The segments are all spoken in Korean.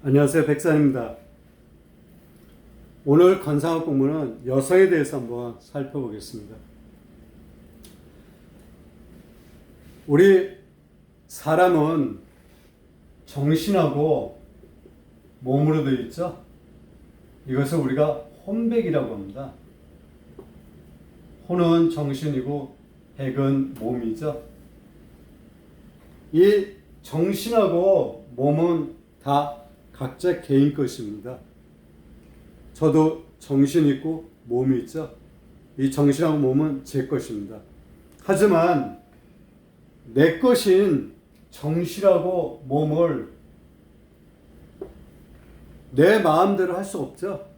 안녕하세요. 백산입니다. 오늘 관상학 공부는 여성에 대해서 한번 살펴보겠습니다. 우리 사람은 정신하고 몸으로 되어 있죠. 이것을 우리가 혼백이라고 합니다. 혼은 정신이고 백은 몸이죠. 이 정신하고 몸은 다 각자 개인 것입니다. 저도 정신이 있고 몸이 있죠. 이 정신하고 몸은 제 것입니다. 하지만 내 것인 정신하고 몸을 내 마음대로 할 수 없죠.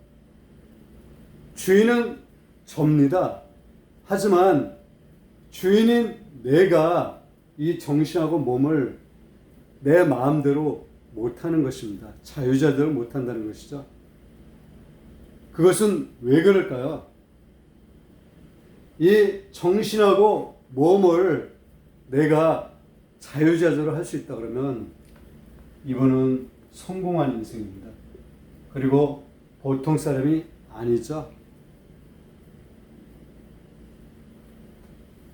주인은 접니다. 하지만 주인인 내가 이 정신하고 몸을 내 마음대로 못하는 것입니다. 자유자재로 못한다는 것이죠. 그것은 왜 그럴까요? 이 정신하고 몸을 내가 자유자재로 할 수 있다 그러면 이분은 성공한 인생입니다. 그리고 보통 사람이 아니죠.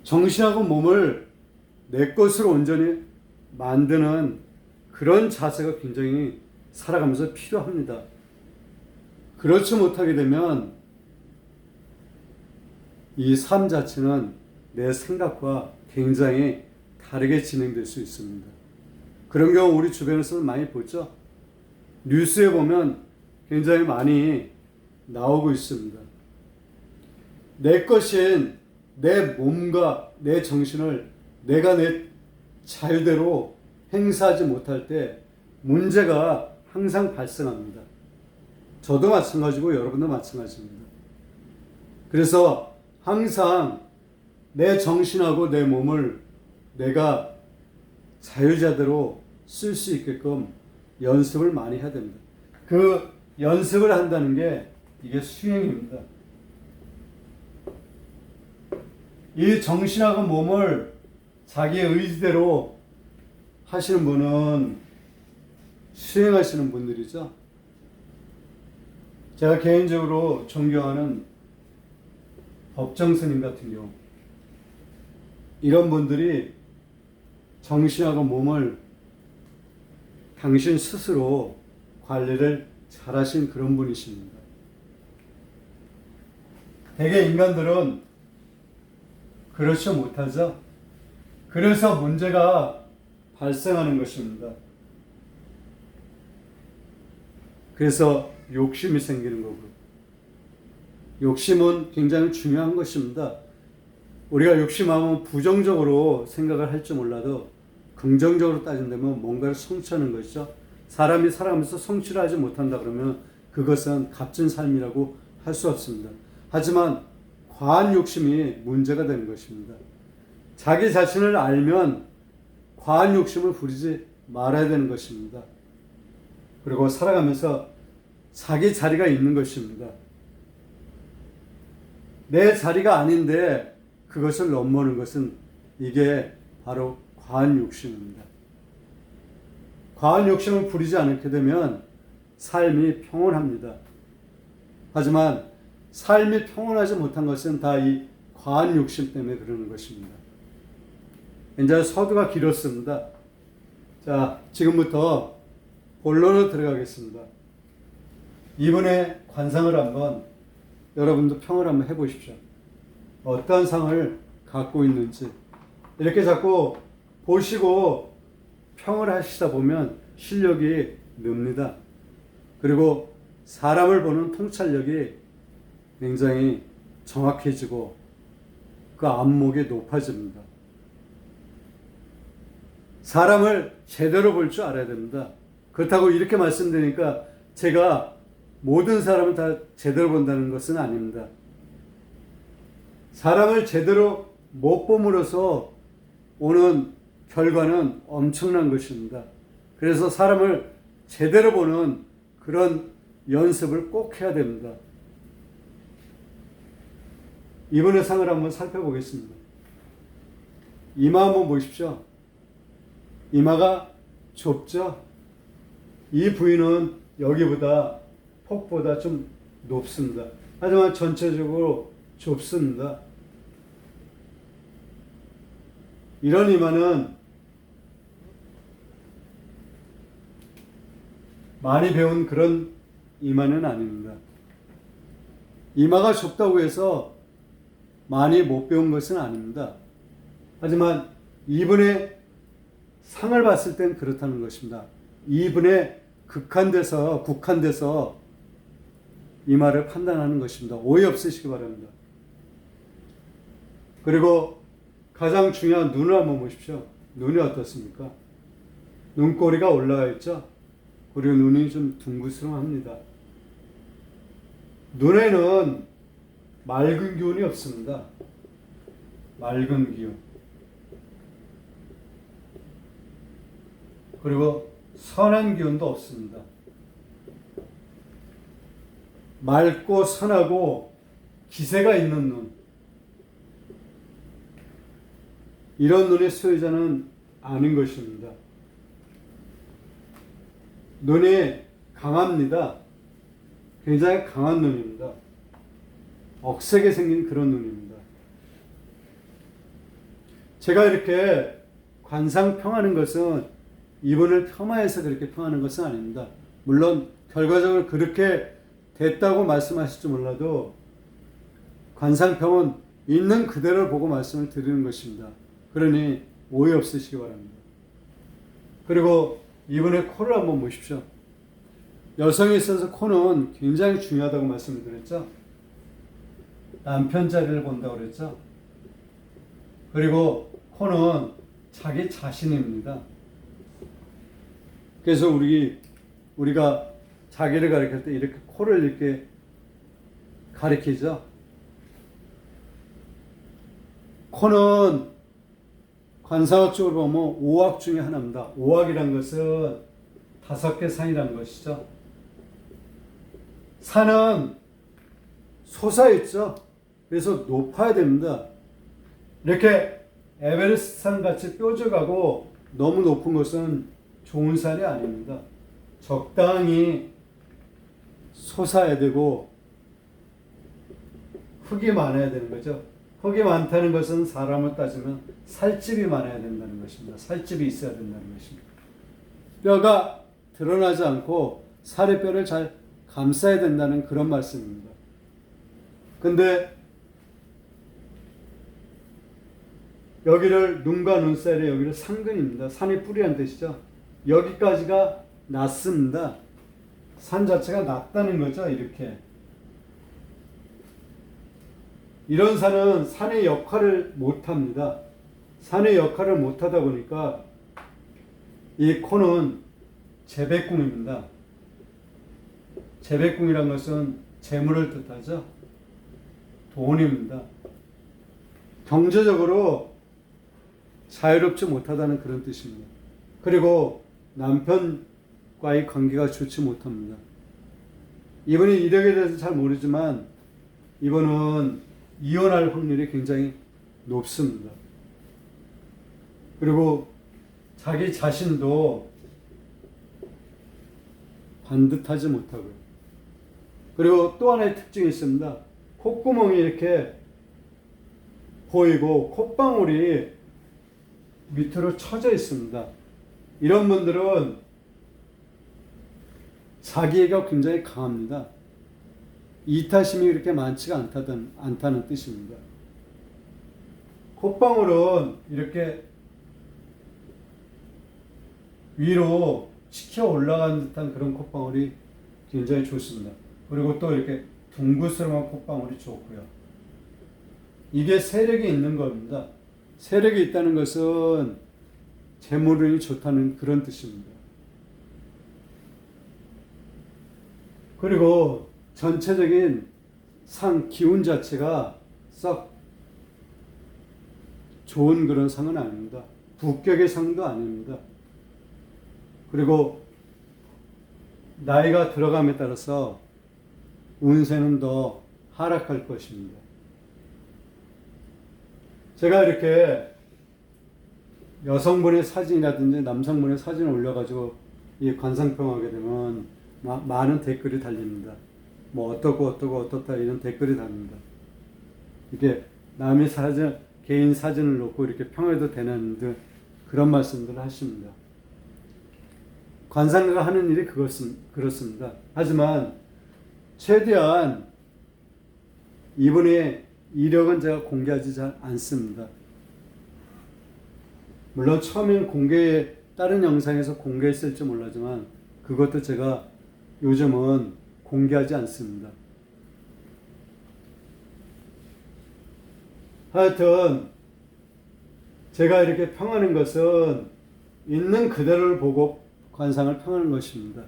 정신하고 몸을 내 것으로 온전히 만드는 그런 자세가 굉장히 살아가면서 필요합니다. 그렇지 못하게 되면 이 삶 자체는 내 생각과 굉장히 다르게 진행될 수 있습니다. 그런 경우 우리 주변에서 많이 보죠. 뉴스에 보면 굉장히 많이 나오고 있습니다. 내 것인 내 몸과 내 정신을 내가 내 자유대로 행사하지 못할 때 문제가 항상 발생합니다. 저도 마찬가지고 여러분도 마찬가지입니다. 그래서 항상 내 정신하고 내 몸을 내가 자유자대로 쓸 수 있게끔 연습을 많이 해야 됩니다. 그 연습을 한다는 게 이게 수행입니다. 이 정신하고 몸을 자기의 의지대로 하시는 분은 수행하시는 분들이죠. 제가 개인적으로 존경하는 법정 스님 같은 경우 이런 분들이 정신하고 몸을 당신 스스로 관리를 잘하신 그런 분이십니다. 대개 인간들은 그렇지 못하죠. 그래서 문제가 발생하는 것입니다. 그래서 욕심이 생기는 거고, 욕심은 굉장히 중요한 것입니다. 우리가 욕심하면 부정적으로 생각을 할지 몰라도 긍정적으로 따진다면 뭔가를 성취하는 것이죠. 사람이 살아가면서 성취를 하지 못한다 그러면 그것은 값진 삶이라고 할 수 없습니다. 하지만 과한 욕심이 문제가 되는 것입니다. 자기 자신을 알면 과한 욕심을 부리지 말아야 되는 것입니다. 그리고 살아가면서 자기 자리가 있는 것입니다. 내 자리가 아닌데 그것을 넘보는 것은 이게 바로 과한 욕심입니다. 과한 욕심을 부리지 않게 되면 삶이 평온합니다. 하지만 삶이 평온하지 못한 것은 다 이 과한 욕심 때문에 그러는 것입니다. 이제 서두가 길었습니다. 자, 지금부터 본론으로 들어가겠습니다. 이번에 관상을 한번 여러분도 평을 한번 해보십시오. 어떤 상을 갖고 있는지 이렇게 자꾸 보시고 평을 하시다 보면 실력이 늡니다. 그리고 사람을 보는 통찰력이 굉장히 정확해지고 그 안목이 높아집니다. 사람을 제대로 볼 줄 알아야 됩니다. 그렇다고 이렇게 말씀드리니까 제가 모든 사람을 다 제대로 본다는 것은 아닙니다. 사람을 제대로 못 봄으로써 오는 결과는 엄청난 것입니다. 그래서 사람을 제대로 보는 그런 연습을 꼭 해야 됩니다. 이번의 상을 한번 살펴보겠습니다. 이마 한번 보십시오. 이마가 좁죠? 이 부위는 여기보다 폭보다 좀 높습니다. 하지만 전체적으로 좁습니다. 이런 이마는 많이 배운 그런 이마는 아닙니다. 이마가 좁다고 해서 많이 못 배운 것은 아닙니다. 하지만 이분의 상을 봤을 땐 그렇다는 것입니다. 이분의 국한돼서 이마를 판단하는 것입니다. 오해 없으시기 바랍니다. 그리고 가장 중요한 눈을 한번 보십시오. 눈이 어떻습니까? 눈꼬리가 올라가 있죠? 그리고 눈이 좀 둥그스름합니다. 눈에는 맑은 기운이 없습니다. 맑은 기운. 그리고 선한 기운도 없습니다. 맑고 선하고 기세가 있는 눈. 이런 눈의 소유자는 아닌 것입니다. 눈이 강합니다. 굉장히 강한 눈입니다. 억세게 생긴 그런 눈입니다. 제가 이렇게 관상평하는 것은 이분을 폄하해서 그렇게 평하는 것은 아닙니다. 물론 결과적으로 그렇게 됐다고 말씀하실지 몰라도 관상평은 있는 그대로 보고 말씀을 드리는 것입니다. 그러니 오해 없으시기 바랍니다. 그리고 이분의 코를 한번 보십시오. 여성에 있어서 코는 굉장히 중요하다고 말씀을 드렸죠. 남편 자리를 본다고 그랬죠. 그리고 코는 자기 자신입니다. 그래서 우리가 자기를 가리킬 때 이렇게 코를 이렇게 가리키죠. 코는 관상학적으로 보면 5학 중에 하나입니다. 5학이란 것은 5개 산이라는 것이죠. 산은 솟아있죠. 그래서 높아야 됩니다. 이렇게 에베레스트 산 같이 뾰족하고 너무 높은 것은 좋은 산이 아닙니다. 적당히 솟아야 되고 흙이 많아야 되는 거죠. 흙이 많다는 것은 사람을 따지면 살집이 많아야 된다는 것입니다. 살집이 있어야 된다는 것입니다. 뼈가 드러나지 않고 살의 뼈를 잘 감싸야 된다는 그런 말씀입니다. 근데 여기를 눈과 눈 사이에 여기를 상근입니다. 산이 뿌리란 뜻이죠. 여기까지가 낮습니다. 산 자체가 낮다는 거죠. 이렇게. 이런 산은 산의 역할을 못합니다. 산의 역할을 못하다 보니까 이 코는 재백궁입니다. 재백궁이란 것은 재물을 뜻하죠. 돈입니다. 경제적으로 자유롭지 못하다는 그런 뜻입니다. 그리고 남편과의 관계가 좋지 못합니다. 이분이 이력에 대해서 잘 모르지만 이분은 이혼할 확률이 굉장히 높습니다. 그리고 자기 자신도 반듯하지 못하고요. 그리고 또 하나의 특징이 있습니다. 콧구멍이 이렇게 보이고 콧방울이 밑으로 쳐져 있습니다. 이런 분들은 자기애가 굉장히 강합니다. 이타심이 그렇게 많지가 않다는 뜻입니다. 콧방울은 이렇게 위로 치켜 올라간 듯한 그런 콧방울이 굉장히 좋습니다. 그리고 또 이렇게 둥그스름한 콧방울이 좋고요. 이게 세력이 있는 겁니다. 세력이 있다는 것은 재물운이 좋다는 그런 뜻입니다. 그리고 전체적인 상 기운 자체가 썩 좋은 그런 상은 아닙니다. 부격의 상도 아닙니다. 그리고 나이가 들어감에 따라서 운세는 더 하락할 것입니다. 제가 이렇게 여성분의 사진이라든지 남성분의 사진을 올려가지고 이 관상평하게 되면 많은 댓글이 달립니다. 뭐 어떻다 이런 댓글이 달립니다. 이게 남의 사진, 개인 사진을 놓고 이렇게 평해도 되는 듯 그런 말씀들을 하십니다. 관상가가 하는 일이 그렇습니다. 하지만 최대한 이분의 이력은 제가 공개하지 잘 않습니다. 물론 처음엔 다른 영상에서 공개했을지 몰라지만 그것도 제가 요즘은 공개하지 않습니다. 하여튼 제가 이렇게 평하는 것은 있는 그대로를 보고 관상을 평하는 것입니다.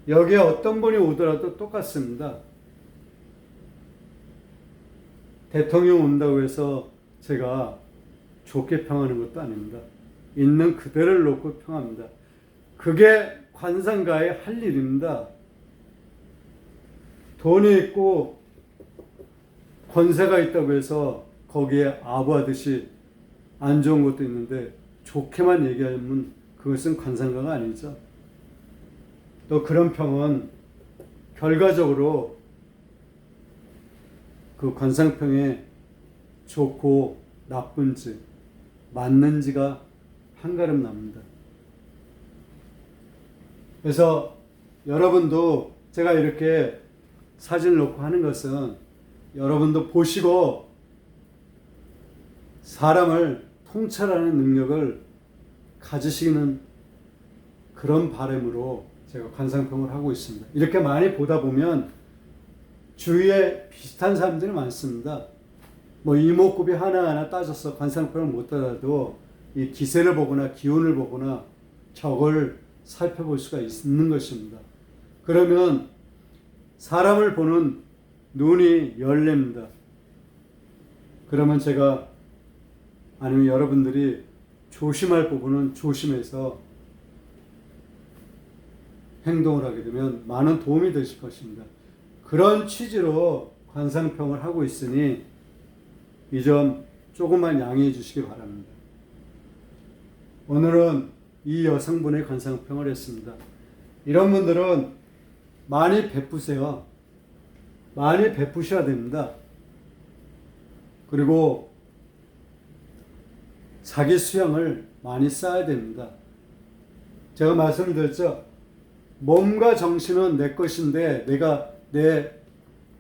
여기에 어떤 분이 오더라도 똑같습니다. 대통령 온다고 해서 제가 좋게 평하는 것도 아닙니다. 있는 그대로를 놓고 평합니다. 그게 관상가의 할 일입니다. 돈이 있고 권세가 있다고 해서 거기에 아부하듯이 안 좋은 것도 있는데 좋게만 얘기하면 그것은 관상가가 아니죠. 또 그런 평은 결과적으로 그 관상평에 좋고 나쁜지 맞는지가 한가름 납니다. 그래서 여러분도 제가 이렇게 사진을 놓고 하는 것은 여러분도 보시고 사람을 통찰하는 능력을 가지시는 그런 바람으로 제가 관상평을 하고 있습니다. 이렇게 많이 보다 보면 주위에 비슷한 사람들이 많습니다. 뭐 이목구비 하나하나 따져서 관상평을 못 하더라도 이 기세를 보거나 기운을 보거나 격을 살펴볼 수가 있는 것입니다. 그러면 사람을 보는 눈이 열립니다. 그러면 제가 아니면 여러분들이 조심할 부분은 조심해서 행동을 하게 되면 많은 도움이 되실 것입니다. 그런 취지로 관상평을 하고 있으니 이 점 조금만 양해해 주시기 바랍니다. 오늘은 이 여성분의 관상평을 했습니다. 이런 분들은 많이 베푸세요. 많이 베푸셔야 됩니다. 그리고 자기 수양을 많이 쌓아야 됩니다. 제가 말씀을 드렸죠. 몸과 정신은 내 것인데 내가 내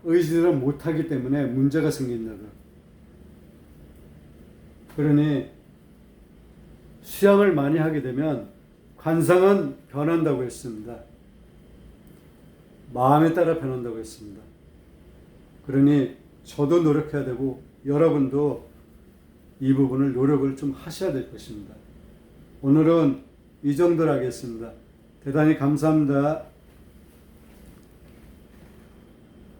의지를 못하기 때문에 문제가 생긴다고요. 그러니 수양을 많이 하게 되면 관상은 변한다고 했습니다. 마음에 따라 변한다고 했습니다. 그러니 저도 노력해야 되고 여러분도 이 부분을 노력을 좀 하셔야 될 것입니다. 오늘은 이 정도로 하겠습니다. 대단히 감사합니다.